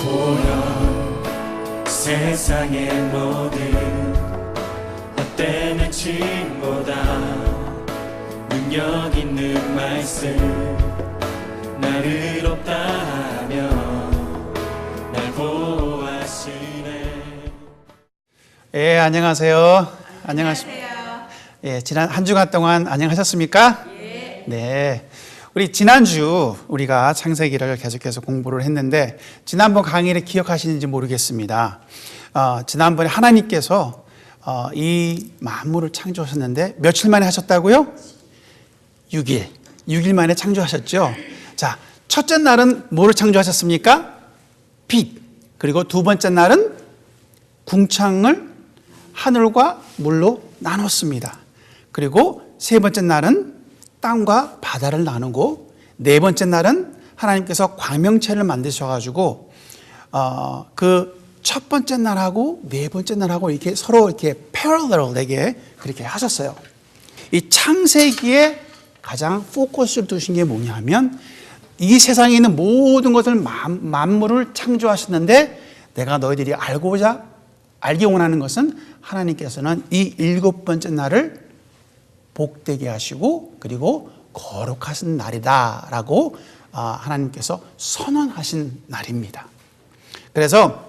보여 세상의 모든 헛된 외침보다 능력 있는 말씀 날 의롭다 하며 날 보호하시네. 예, 안녕하세요. 안녕하십니까. 예, 지난 한 주간 동안 안녕하셨습니까? 예. 네. 우리 지난주 우리가 창세기를 계속해서 공부를 했는데 지난번 강의를 기억하시는지 모르겠습니다. 지난번에 하나님께서 이 만물을 창조하셨는데 며칠 만에 하셨다고요? 6일 만에 창조하셨죠. 자, 첫째 날은 뭐를 창조하셨습니까? 빛. 그리고 두 번째 날은 궁창을 하늘과 물로 나눴습니다. 그리고 세 번째 날은 땅과 바다를 나누고 네 번째 날은 하나님께서 광명체를 만드셔가지고 그 첫 번째 날하고 네 번째 날하고 이렇게 서로 이렇게 parallel하게 그렇게 하셨어요. 이 창세기에 가장 포커스를 두신 게 뭐냐면 이 세상에 있는 모든 것을 만물을 창조하셨는데 내가 너희들이 알기 원하는 것은 하나님께서는 이 일곱 번째 날을 복되게 하시고 그리고 거룩하신 날이다 라고 하나님께서 선언하신 날입니다. 그래서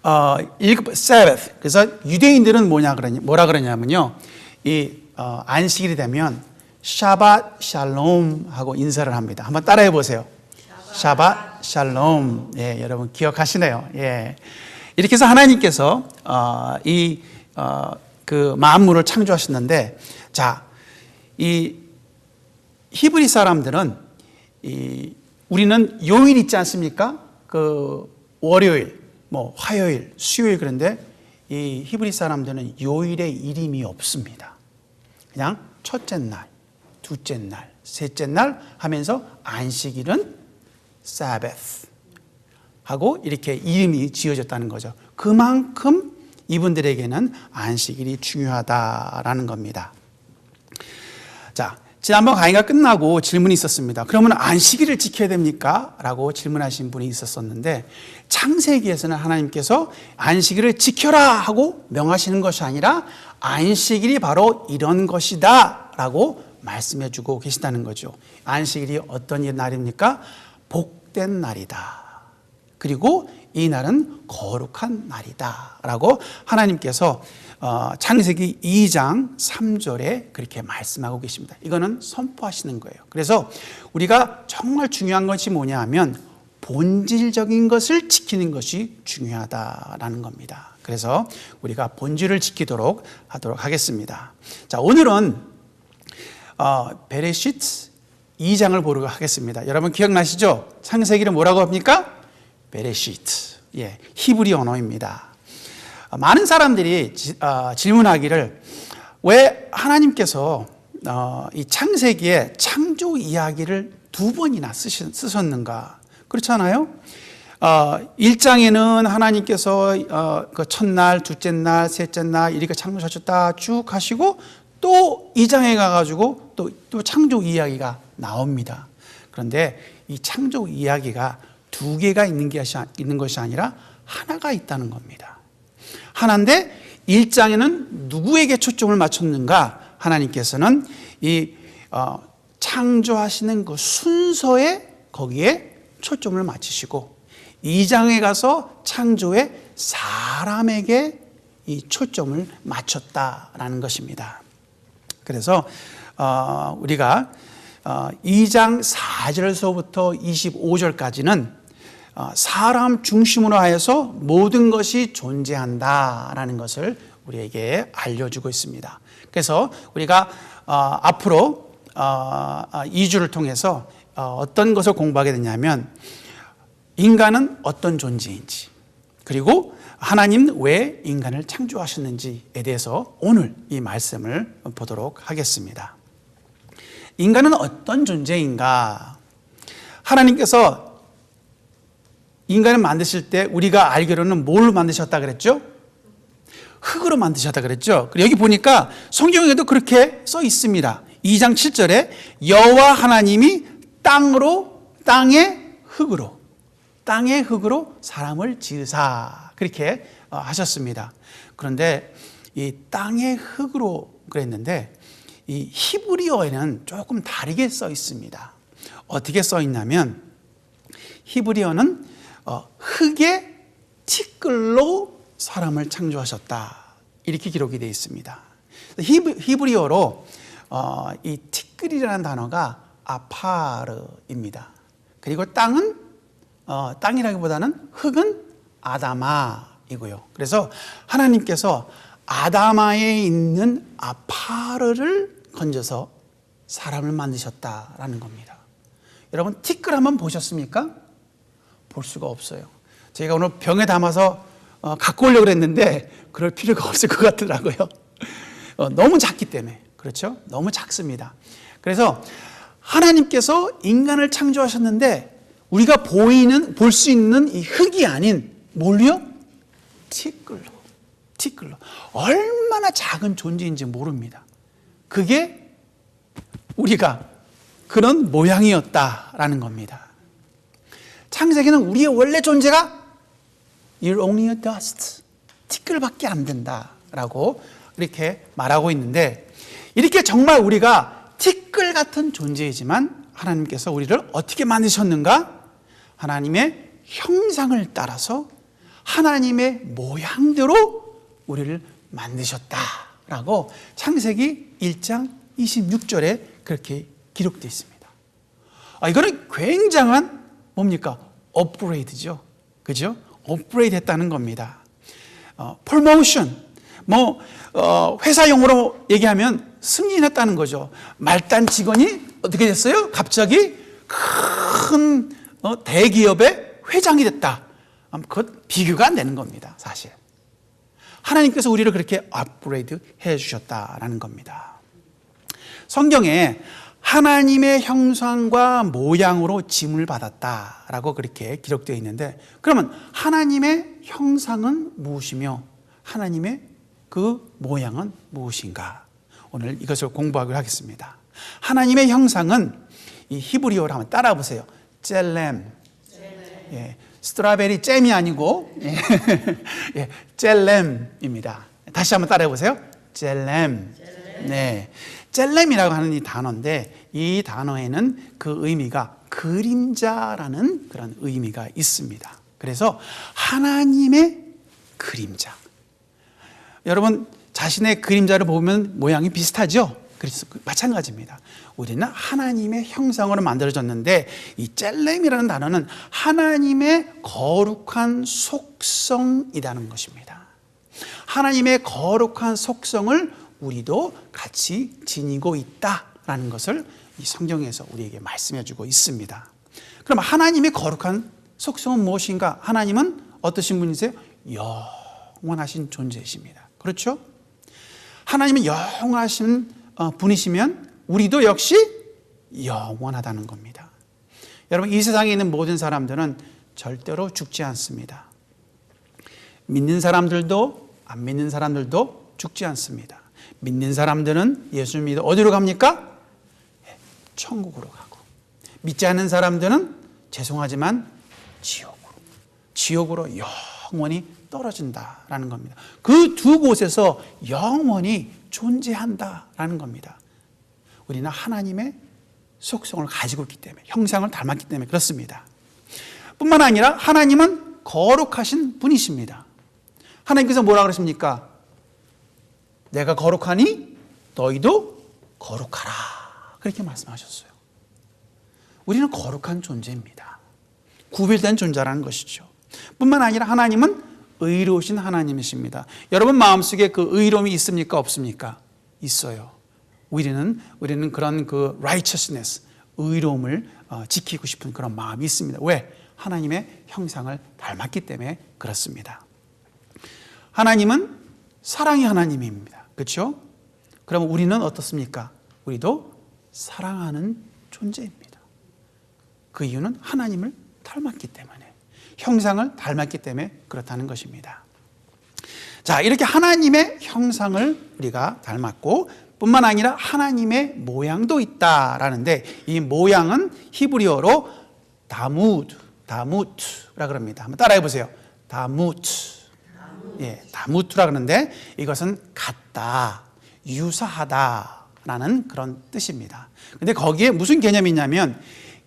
Sabbath. 그래서 유대인들은 뭐라 그러냐면요, 이 안식일이 되면 샤밧 샬롬 하고 인사를 합니다. 한번 따라해 보세요. 샤밧 샬롬. 예, 여러분 기억하시네요. 예. 이렇게 해서 하나님께서 그 만물을 창조하셨는데, 자, 이 히브리 사람들은 우리는 요일 있지 않습니까? 그 월요일, 뭐 화요일, 수요일. 그런데 이 히브리 사람들은 요일의 이름이 없습니다. 그냥 첫째 날, 둘째 날, 셋째 날 하면서 안식일은 Sabbath 하고 이렇게 이름이 지어졌다는 거죠. 그만큼 이분들에게는 안식일이 중요하다라는 겁니다. 자, 지난번 강의가 끝나고 질문이 있었습니다. 그러면 안식일을 지켜야 됩니까? 라고 질문하신 분이 있었었는데 창세기에서는 하나님께서 안식일을 지켜라 하고 명하시는 것이 아니라 안식일이 바로 이런 것이다 라고 말씀해 주고 계시다는 거죠. 안식일이 어떤 날입니까? 복된 날이다. 그리고 이 날은 거룩한 날이다 라고 하나님께서 창세기 2장 3절에 그렇게 말씀하고 계십니다. 이거는 선포하시는 거예요. 그래서 우리가 정말 중요한 것이 뭐냐 하면 본질적인 것을 지키는 것이 중요하다라는 겁니다. 그래서 우리가 본질을 지키도록 하도록 하겠습니다. 자, 오늘은 베레시트 2장을 보려고 하겠습니다. 여러분 기억나시죠? 창세기를 뭐라고 합니까? 베레시트. 예, 히브리 언어입니다. 많은 사람들이 질문하기를 왜 하나님께서 이 창세기에 창조 이야기를 두 번이나 쓰셨는가? 그렇잖아요. 1장에는 하나님께서 그 첫날, 둘째 날, 셋째 날 이렇게 창조하셨다 쭉 하시고 또 2장에 가가지고 또 창조 이야기가 나옵니다. 그런데 이 창조 이야기가 두 개가 있는 것이 아니라 하나가 있다는 겁니다. 하나인데 1장에는 누구에게 초점을 맞췄는가? 하나님께서는 이 창조하시는 그 순서에 거기에 초점을 맞추시고 2장에 가서 창조의 사람에게 이 초점을 맞췄다라는 것입니다. 그래서 우리가 2장 4절서부터 25절까지는 사람 중심으로 하여서 모든 것이 존재한다라는 것을 우리에게 알려주고 있습니다. 그래서 우리가 앞으로 2주를 통해서 어떤 것을 공부하게 되냐면 인간은 어떤 존재인지 그리고 하나님 왜 인간을 창조하셨는지에 대해서 오늘 이 말씀을 보도록 하겠습니다. 인간은 어떤 존재인가? 하나님께서 인간을 만드실 때 우리가 알기로는 뭘로 만드셨다 그랬죠? 흙으로 만드셨다 그랬죠? 그리고 여기 보니까 성경에도 그렇게 써 있습니다. 2장 7절에 여호와 하나님이 땅에 흙으로 땅의 흙으로 사람을 지으사 그렇게 하셨습니다. 그런데 이 땅의 흙으로 그랬는데 이 히브리어에는 조금 다르게 써 있습니다. 어떻게 써 있냐면 히브리어는 흙의 티끌로 사람을 창조하셨다 이렇게 기록이 되어 있습니다. 히브리어로 이 티끌이라는 단어가 아파르입니다. 그리고 땅은 땅이라기보다는 흙은 아다마이고요. 그래서 하나님께서 아다마에 있는 아파르를 건져서 사람을 만드셨다라는 겁니다. 여러분 티끌 한번 보셨습니까? 볼 수가 없어요. 제가 오늘 병에 담아서 갖고 오려고 했는데 그럴 필요가 없을 것 같더라고요. 너무 작기 때문에. 그렇죠? 너무 작습니다. 그래서 하나님께서 인간을 창조하셨는데 우리가 볼 수 있는 이 흙이 아닌 뭘요? 티끌로. 얼마나 작은 존재인지 모릅니다. 그게 우리가 그런 모양이었다라는 겁니다. 창세기는 우리의 원래 존재가 You're only a dust. 티끌밖에 안 된다라고 이렇게 말하고 있는데 이렇게 정말 우리가 티끌 같은 존재이지만 하나님께서 우리를 어떻게 만드셨는가? 하나님의 형상을 따라서 하나님의 모양대로 우리를 만드셨다라고 창세기 1장 26절에 그렇게 기록되어 있습니다. 이거는 굉장한 뭡니까? 업그레이드죠. 그죠? 업그레이드 했다는 겁니다. 프로모션, 회사 용어로 얘기하면 승진했다는 거죠. 말단 직원이 어떻게 됐어요? 갑자기 큰 대기업의 회장이 됐다. 그것 비교가 안 되는 겁니다. 사실. 하나님께서 우리를 그렇게 업그레이드 해 주셨다라는 겁니다. 성경에 하나님의 형상과 모양으로 짐을 받았다라고 그렇게 기록되어 있는데 그러면 하나님의 형상은 무엇이며 하나님의 그 모양은 무엇인가? 오늘 이것을 공부하기로 하겠습니다. 하나님의 형상은 이 히브리어로 한번 따라 보세요. 젤렘. 예, 스트로베리 잼이 아니고 예, 젤렘입니다. 다시 한번 따라해 보세요. 젤렘. 네. 젤렘이라고 하는 이 단어인데 이 단어에는 그 의미가 그림자라는 그런 의미가 있습니다. 그래서 하나님의 그림자. 여러분 자신의 그림자를 보면 모양이 비슷하죠? 그래서 마찬가지입니다. 우리는 하나님의 형상으로 만들어졌는데 이 젤렘이라는 단어는 하나님의 거룩한 속성이라는 것입니다. 하나님의 거룩한 속성을 우리도 같이 지니고 있다라는 것을 이 성경에서 우리에게 말씀해 주고 있습니다. 그럼 하나님의 거룩한 속성은 무엇인가? 하나님은 어떠신 분이세요? 영원하신 존재이십니다. 그렇죠? 하나님은 영원하신 분이시면 우리도 역시 영원하다는 겁니다. 여러분 이 세상에 있는 모든 사람들은 절대로 죽지 않습니다. 믿는 사람들도 안 믿는 사람들도 죽지 않습니다. 믿는 사람들은 예수 믿어 어디로 갑니까? 천국으로 가고 믿지 않는 사람들은 죄송하지만 지옥으로 영원히 떨어진다라는 겁니다. 그 두 곳에서 영원히 존재한다라는 겁니다. 우리는 하나님의 속성을 가지고 있기 때문에 형상을 닮았기 때문에 그렇습니다. 뿐만 아니라 하나님은 거룩하신 분이십니다. 하나님께서 뭐라 그러십니까? 내가 거룩하니 너희도 거룩하라 그렇게 말씀하셨어요. 우리는 거룩한 존재입니다. 구별된 존재라는 것이죠. 뿐만 아니라 하나님은 의로우신 하나님이십니다. 여러분 마음속에 그 의로움이 있습니까? 없습니까? 있어요. 우리는 그런 그 righteousness, 의로움을 지키고 싶은 그런 마음이 있습니다. 왜? 하나님의 형상을 닮았기 때문에 그렇습니다. 하나님은 사랑의 하나님입니다. 그렇죠? 그럼 우리는 어떻습니까? 우리도 사랑하는 존재입니다. 그 이유는 하나님을 닮았기 때문에, 형상을 닮았기 때문에 그렇다는 것입니다. 자, 이렇게 하나님의 형상을 우리가 닮았고 뿐만 아니라 하나님의 모양도 있다라는데 이 모양은 히브리어로 다무트라 그럽니다. 한번 따라해 보세요. 다무트. 예, 다무트라 그러는데 이것은 같다, 유사하다라는 그런 뜻입니다. 근데 거기에 무슨 개념이 있냐면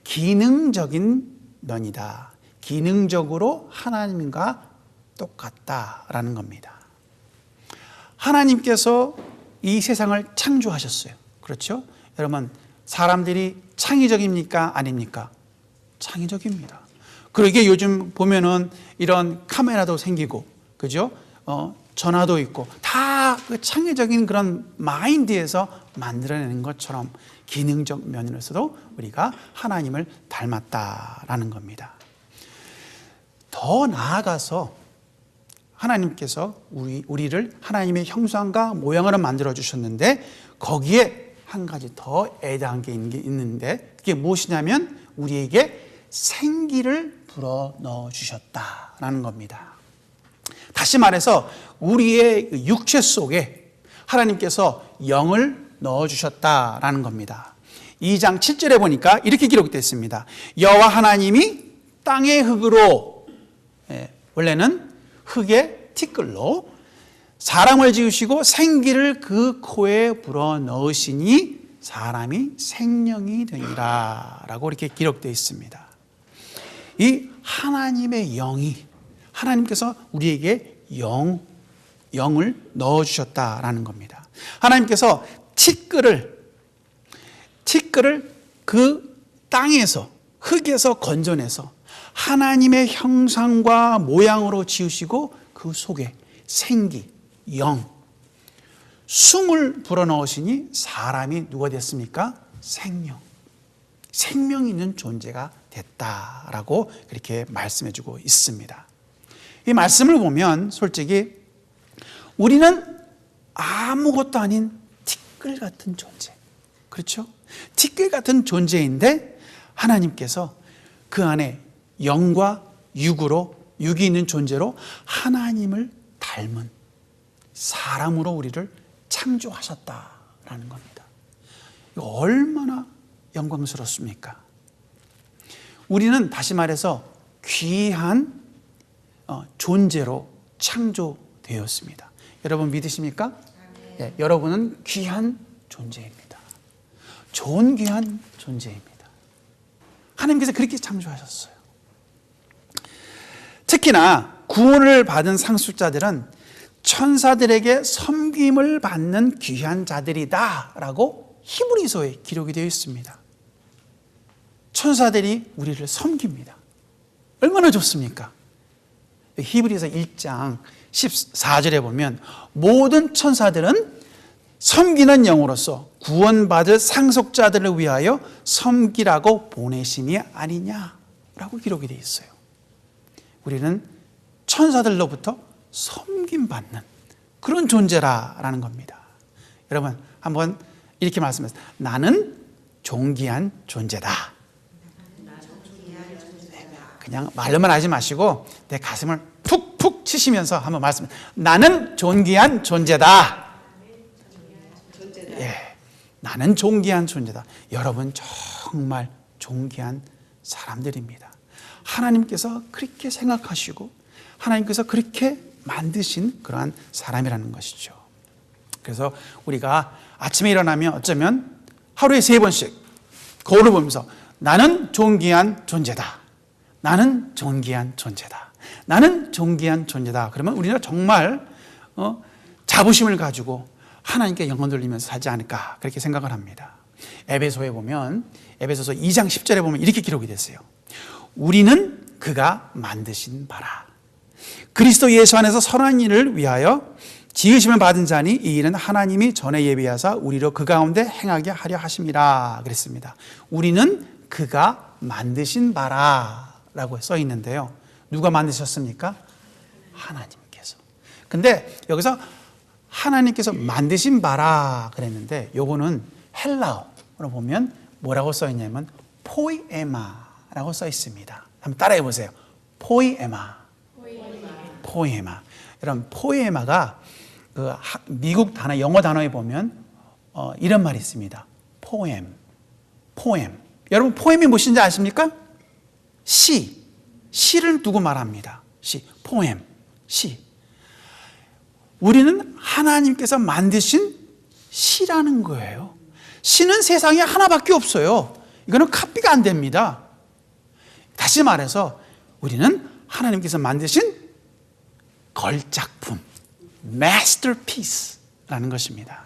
기능적인 면이다. 기능적으로 하나님과 똑같다라는 겁니다. 하나님께서 이 세상을 창조하셨어요. 그렇죠? 여러분, 사람들이 창의적입니까? 아닙니까? 창의적입니다. 그러게 요즘 보면은 이런 카메라도 생기고, 그죠? 전화도 있고, 다 그 창의적인 그런 마인드에서 만들어내는 것처럼 기능적 면에서도 우리가 하나님을 닮았다라는 겁니다. 더 나아가서 하나님께서 우리를 하나님의 형상과 모양으로 만들어 주셨는데 거기에 한 가지 더 애당한 게 있는데 그게 무엇이냐면 우리에게 생기를 불어 넣어 주셨다라는 겁니다. 다시 말해서 우리의 육체 속에 하나님께서 영을 넣어 주셨다라는 겁니다. 2장 7절에 보니까 이렇게 기록되어 있습니다. 여호와 하나님이 땅의 흙으로, 원래는 흙의 티끌로 사람을 지으시고 생기를 그 코에 불어 넣으시니 사람이 생명이 되니라 라고 이렇게 기록되어 있습니다. 이 하나님의 영이, 하나님께서 우리에게 영을 넣어주셨다라는 겁니다. 하나님께서 티끌을 그 땅에서, 흙에서 건져내서 하나님의 형상과 모양으로 지으시고 그 속에 생기, 영, 숨을 불어넣으시니 사람이 누가 됐습니까? 생명이 있는 존재가 됐다라고 그렇게 말씀해주고 있습니다. 이 말씀을 보면 솔직히 우리는 아무것도 아닌 티끌 같은 존재, 그렇죠? 티끌 같은 존재인데 하나님께서 그 안에 영과 육이 있는 존재로 하나님을 닮은 사람으로 우리를 창조하셨다라는 겁니다. 이거 얼마나 영광스럽습니까? 우리는 다시 말해서 귀한 존재로 창조되었습니다. 여러분 믿으십니까? 네, 여러분은 귀한 존재입니다. 존귀한 존재입니다. 하나님께서 그렇게 창조하셨어요. 특히나 구원을 받은 상속자들은 천사들에게 섬김을 받는 귀한 자들이다 라고 히브리서에 기록이 되어 있습니다. 천사들이 우리를 섬깁니다. 얼마나 좋습니까? 히브리서 1장 14절에 보면 모든 천사들은 섬기는 영으로서 구원받을 상속자들을 위하여 섬기라고 보내심이 아니냐라고 기록이 되어 있어요. 우리는 천사들로부터 섬김받는 그런 존재라는 겁니다. 여러분 한번 이렇게 말씀하세요. 나는 존귀한 존재다. 그냥 말로만 하지 마시고 내 가슴을 푹푹 치시면서 한번 말씀하세요. 나는 존귀한 존재다. 예, 나는 존귀한 존재다. 여러분 정말 존귀한 사람들입니다. 하나님께서 그렇게 생각하시고 하나님께서 그렇게 만드신 그러한 사람이라는 것이죠. 그래서 우리가 아침에 일어나면 어쩌면 하루에 3번씩 거울을 보면서 나는 존귀한 존재다. 나는 존귀한 존재다. 나는 존귀한 존재다. 그러면 우리는 정말 자부심을 가지고 하나님께 영혼 돌리면서 살지 않을까 그렇게 생각을 합니다. 에베소에 보면 에베소서 2장 10절에 보면 이렇게 기록이 됐어요. 우리는 그가 만드신 바라. 그리스도 예수 안에서 선한 일을 위하여 지으심을 받은 자니 이 일은 하나님이 전에 예비하사 우리로 그 가운데 행하게 하려 하심이라 그랬습니다. 우리는 그가 만드신 바라 라고 써 있는데요. 누가 만드셨습니까? 하나님께서. 근데 여기서 하나님께서 만드신 바라 그랬는데 요거는 헬라어로 보면 뭐라고 써 있냐면 포이에마라고 써 있습니다. 한번 따라해 보세요. 포이에마. 여러분 포이에마가 그 미국 단어, 영어 단어에 보면 이런 말이 있습니다. 포엠. 여러분 포엠이 무엇인지 아십니까? 시. 시를 두고 말합니다. 시, 포엠, 시. 우리는 하나님께서 만드신 시라는 거예요. 시는 세상에 하나밖에 없어요. 이거는 카피가 안 됩니다. 다시 말해서 우리는 하나님께서 만드신 걸작품, masterpiece라는 것입니다.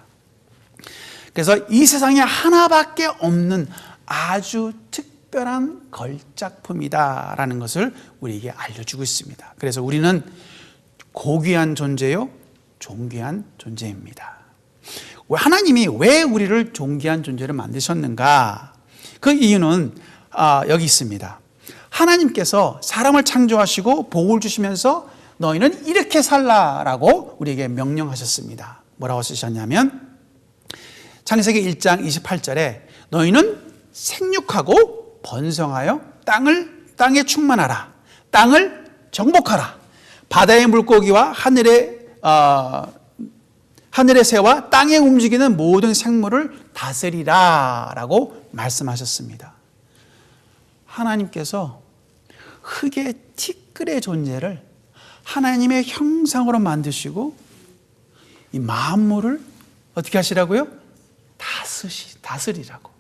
그래서 이 세상에 하나밖에 없는 아주 특별한 걸작품이다라는 것을 우리에게 알려주고 있습니다. 그래서 우리는 고귀한 존재요, 존귀한 존재입니다. 하나님이 왜 우리를 존귀한 존재를 만드셨는가? 그 이유는 여기 있습니다. 하나님께서 사람을 창조하시고 복을 주시면서 너희는 이렇게 살라라고 우리에게 명령하셨습니다. 뭐라고 쓰셨냐면 창세기 1장 28절에 너희는 생육하고 번성하여 땅에 충만하라. 땅을 정복하라. 바다의 물고기와 하늘의 새와 땅에 움직이는 모든 생물을 다스리라 라고 말씀하셨습니다. 하나님께서 흙의 티끌의 존재를 하나님의 형상으로 만드시고 이 만물을 어떻게 하시라고요? 다스리라고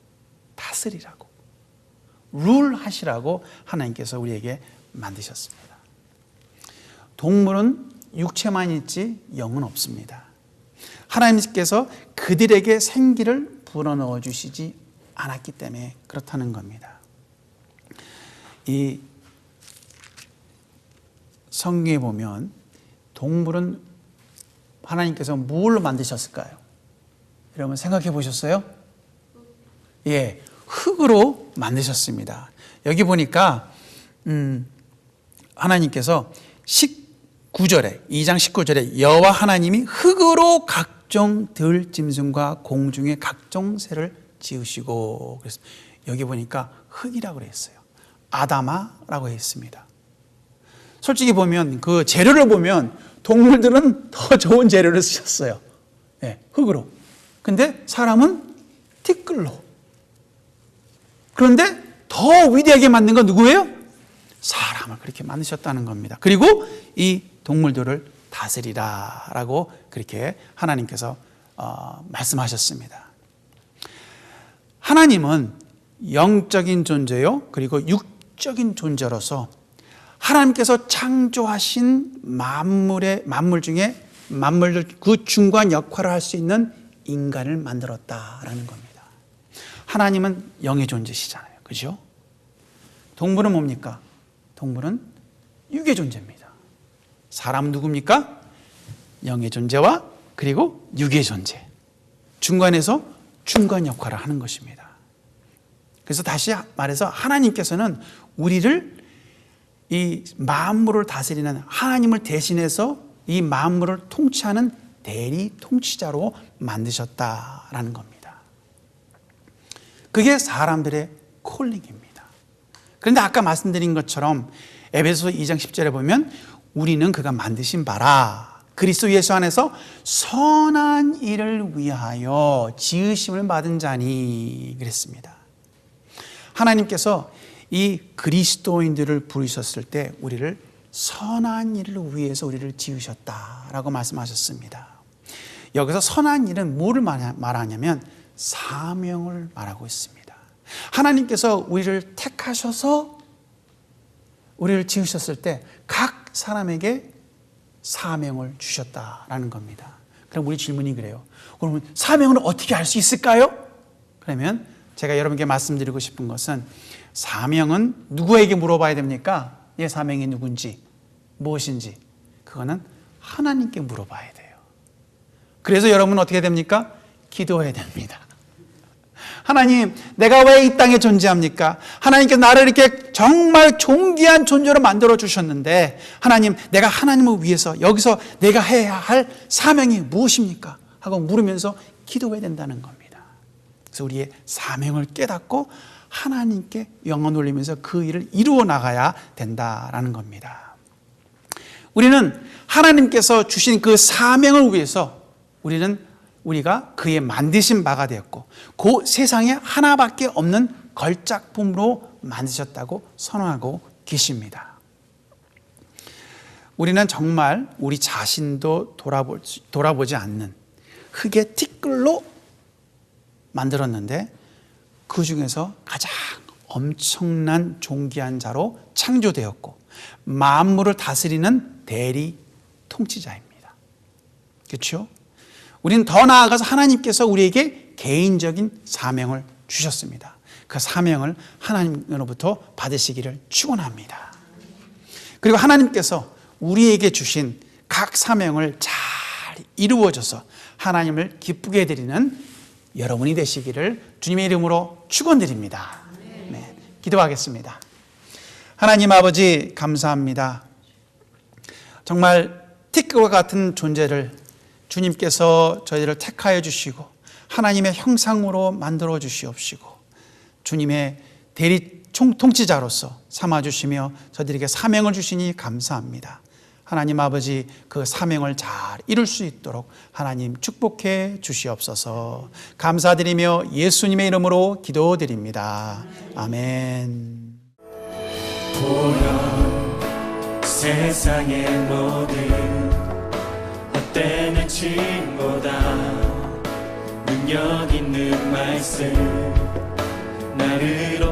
룰하시라고 하나님께서 우리에게 만드셨습니다. 동물은 육체만 있지 영은 없습니다. 하나님께서 그들에게 생기를 불어넣어 주시지 않았기 때문에 그렇다는 겁니다. 이 성경에 보면 동물은 하나님께서 뭘로 만드셨을까요? 여러분 생각해 보셨어요? 예, 흙으로 만드셨습니다. 여기 보니까 하나님께서 19절에 2장 19절에 여호와 하나님이 흙으로 각종 들짐승과 공중의 각종 새를 지으시고, 그래서 여기 보니까 흙이라고 그랬어요. 아다마라고 했습니다. 솔직히 보면 그 재료를 보면 동물들은 더 좋은 재료를 쓰셨어요. 네, 흙으로. 근데 사람은 티끌로. 그런데 더 위대하게 만든 건 누구예요? 사람을 그렇게 만드셨다는 겁니다. 그리고 이 동물들을 다스리라라고 그렇게 하나님께서 말씀하셨습니다. 하나님은 영적인 존재요, 그리고 육적인 존재로서 하나님께서 창조하신 만물 중에 만물들 그 중간 역할을 할 수 있는 인간을 만들었다라는 겁니다. 하나님은 영의 존재시잖아요. 그죠? 동물은 뭡니까? 동물은 육의 존재입니다. 사람은 누굽니까? 영의 존재와 그리고 육의 존재. 중간에서 중간 역할을 하는 것입니다. 그래서 다시 말해서 하나님께서는 우리를 이 만물을 다스리는 하나님을 대신해서 이 만물을 통치하는 대리 통치자로 만드셨다라는 겁니다. 그게 사람들의 콜링입니다. 그런데 아까 말씀드린 것처럼 에베소서 2장 10절에 보면 우리는 그가 만드신 바라 그리스도 예수 안에서 선한 일을 위하여 지으심을 받은 자니 그랬습니다. 하나님께서 이 그리스도인들을 부르셨을 때 우리를 선한 일을 위해서 우리를 지으셨다라고 말씀하셨습니다. 여기서 선한 일은 뭐를 말하냐면 사명을 말하고 있습니다. 하나님께서 우리를 택하셔서 우리를 지으셨을 때 각 사람에게 사명을 주셨다라는 겁니다. 그럼 우리 질문이 그래요. 그러면 사명을 어떻게 알 수 있을까요? 그러면 제가 여러분께 말씀드리고 싶은 것은 사명은 누구에게 물어봐야 됩니까? 내 사명이 누군지, 무엇인지. 그거는 하나님께 물어봐야 돼요. 그래서 여러분은 어떻게 됩니까? 기도해야 됩니다. 하나님, 내가 왜 이 땅에 존재합니까? 하나님께서 나를 이렇게 정말 존귀한 존재로 만들어 주셨는데 하나님, 내가 하나님을 위해서 여기서 내가 해야 할 사명이 무엇입니까? 하고 물으면서 기도해야 된다는 겁니다. 그래서 우리의 사명을 깨닫고 하나님께 영광 돌리면서 그 일을 이루어 나가야 된다라는 겁니다. 우리는 하나님께서 주신 그 사명을 위해서 우리가 그의 만드신 바가 되었고 그 세상에 하나밖에 없는 걸작품으로 만드셨다고 선언하고 계십니다. 우리는 정말 우리 자신도 돌아보지 않는 흙의 티끌로 만들었는데 그 중에서 가장 엄청난 존귀한 자로 창조되었고 만물을 다스리는 대리 통치자입니다. 그렇죠? 우리는 더 나아가서 하나님께서 우리에게 개인적인 사명을 주셨습니다. 그 사명을 하나님으로부터 받으시기를 축원합니다. 그리고 하나님께서 우리에게 주신 각 사명을 잘 이루어져서 하나님을 기쁘게 해드리는 여러분이 되시기를 주님의 이름으로 축원드립니다. 네, 기도하겠습니다. 하나님 아버지 감사합니다. 정말 티끌과 같은 존재를 주님께서 저희를 택하여 주시고 하나님의 형상으로 만들어 주시옵시고 주님의 대리 통치자로서 삼아주시며 저들에게 사명을 주시니 감사합니다. 하나님 아버지 그 사명을 잘 이룰 수 있도록 하나님 축복해 주시옵소서. 감사드리며 예수님의 이름으로 기도드립니다. 아멘. 보여 세상의 모든 헛된 외침보다 능력 있는 말씀 나를